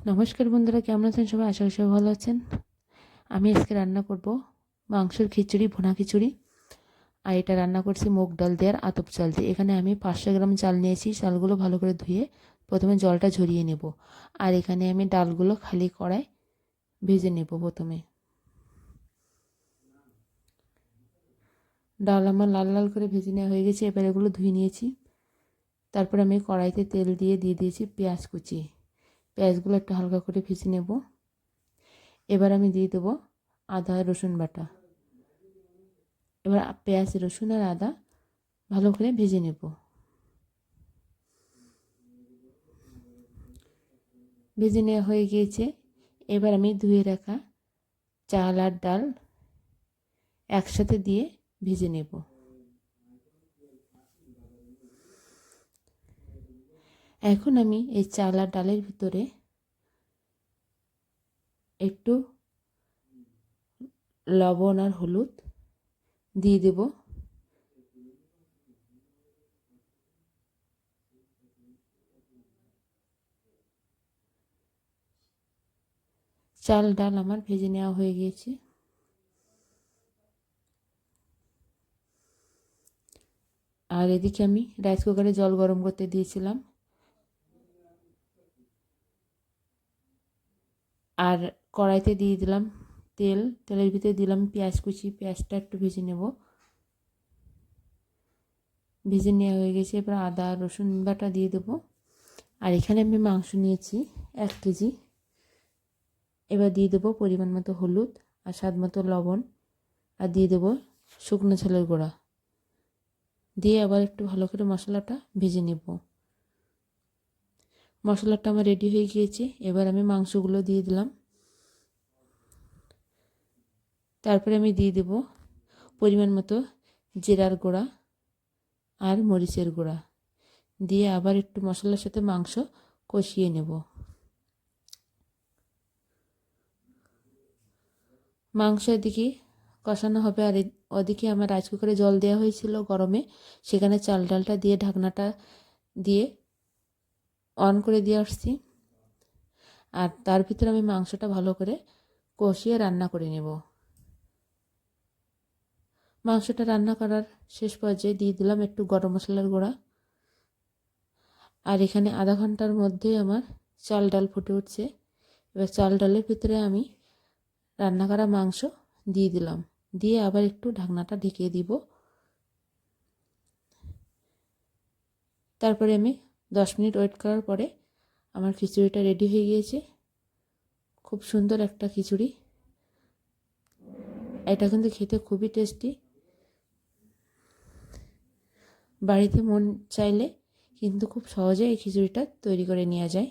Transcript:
নমস্কার বন্ধুরা, কেমন আছেন সবাই? আশা করি সবাই ভালো আছেন। আমি আজকে রান্না করব মাংসের খিচুড়ি, ভুনা খিচুড়ি। আর এটা রান্না করছি মুগ ডাল দিয়ে আর আতপ চাল দিয়ে। এখানে আমি 500 গ্রাম চাল নিয়েছি। চালগুলো ভালো করে ধুয়ে প্রথমে জলটা ঝরিয়ে নেব। আর এখানে আমি ডালগুলো খালি কড়ায় ভেজে নেব। প্রথমে ডাল আমার লাল লাল করে ভেজে নেওয়া হয়ে গেছে। এবার এগুলো ধুয়ে নিয়েছি। তারপর আমি কড়াইতে তেল দিয়ে দিয়েছি পেঁয়াজ কুচি। পেঁয়াজগুলো একটু হালকা করে ভেজে নেব। এবার আমি দিয়ে দেবো আদা রসুন বাটা। এবার পেঁয়াজ রসুন আর আদা ভালো করে ভেজে নেব। ভেজে নেওয়া হয়ে গিয়েছে। এবার আমি ধুয়ে রাখা চাল আর ডাল একসাথে দিয়ে ভেজে নেব। এখন আমি এই চাল আর ডালের ভিতরে একটু লবণ আর হলুদ দিয়ে দেব। চাল ডাল আমার ভেজে নেওয়া হয়ে গিয়েছে। আর এদিকে আমি রাইস কুকারে জল গরম করতে দিয়েছিলাম। আর কড়াইতে দিয়ে দিলাম তেল। তেলের ভিতরে দিলাম পেঁয়াজ কুচি। পেঁয়াজটা একটু ভেজে নেব। ভেজে নেওয়া হয়ে গেছে। এবার আদা রসুন বাটা দিয়ে দেবো। আর এখানে আমি মাংস নিয়েছি 1 কেজি। এবার দিয়ে দেবো পরিমাণ মতো হলুদ আর স্বাদ মতো লবণ। আর দিয়ে দেবো শুকনো ঝালের গুঁড়া। দিয়ে আবার একটু ভালো করে মশলাটা ভেজে নেব। মশলাটা আমার রেডি হয়ে গিয়েছে। এবার আমি মাংসগুলো দিয়ে দিলাম। তারপরে আমি দিয়ে দেব পরিমাণ মতো জিরার গুঁড়া আর মরিচের গুঁড়া। দিয়ে আবার একটু মশলার সাথে মাংস কষিয়ে নেব। মাংস এদিকে কষানো হবে। আর ওদিকে আমার রাইস কুকারে জল দেওয়া হয়েছিল গরমে। সেখানে চাল ডালটা দিয়ে ঢাকনাটা দিয়ে অন করে দিয়ে আসছি। আর তার ভিতরে আমি মাংসটা ভালো করে কষিয়ে রান্না করে নেব। মাংসটা রান্না করার শেষ পর্যায়ে দিয়ে দিলাম একটু গরম মশলার গুঁড়া। আর এখানে আধা ঘন্টার মধ্যে আমার চাল ডাল ফুটে উঠছে। এবার চাল ডালের ভিতরে আমি রান্না করা মাংস দিয়ে দিলাম। দিয়ে আবার একটু ঢাকনাটা ঢেকে দিব। তারপরে আমি 10 মিনিট ওয়েট করার পরে আমার খিচুড়িটা রেডি হয়ে গিয়েছে। খুব সুন্দর একটা খিচুড়ি। এটা কিন্তু খেতে খুবই টেস্টি। বাড়িতে মন চাইলে কিন্তু খুব সহজে এই খিচুড়িটা তৈরি করে নেওয়া যায়।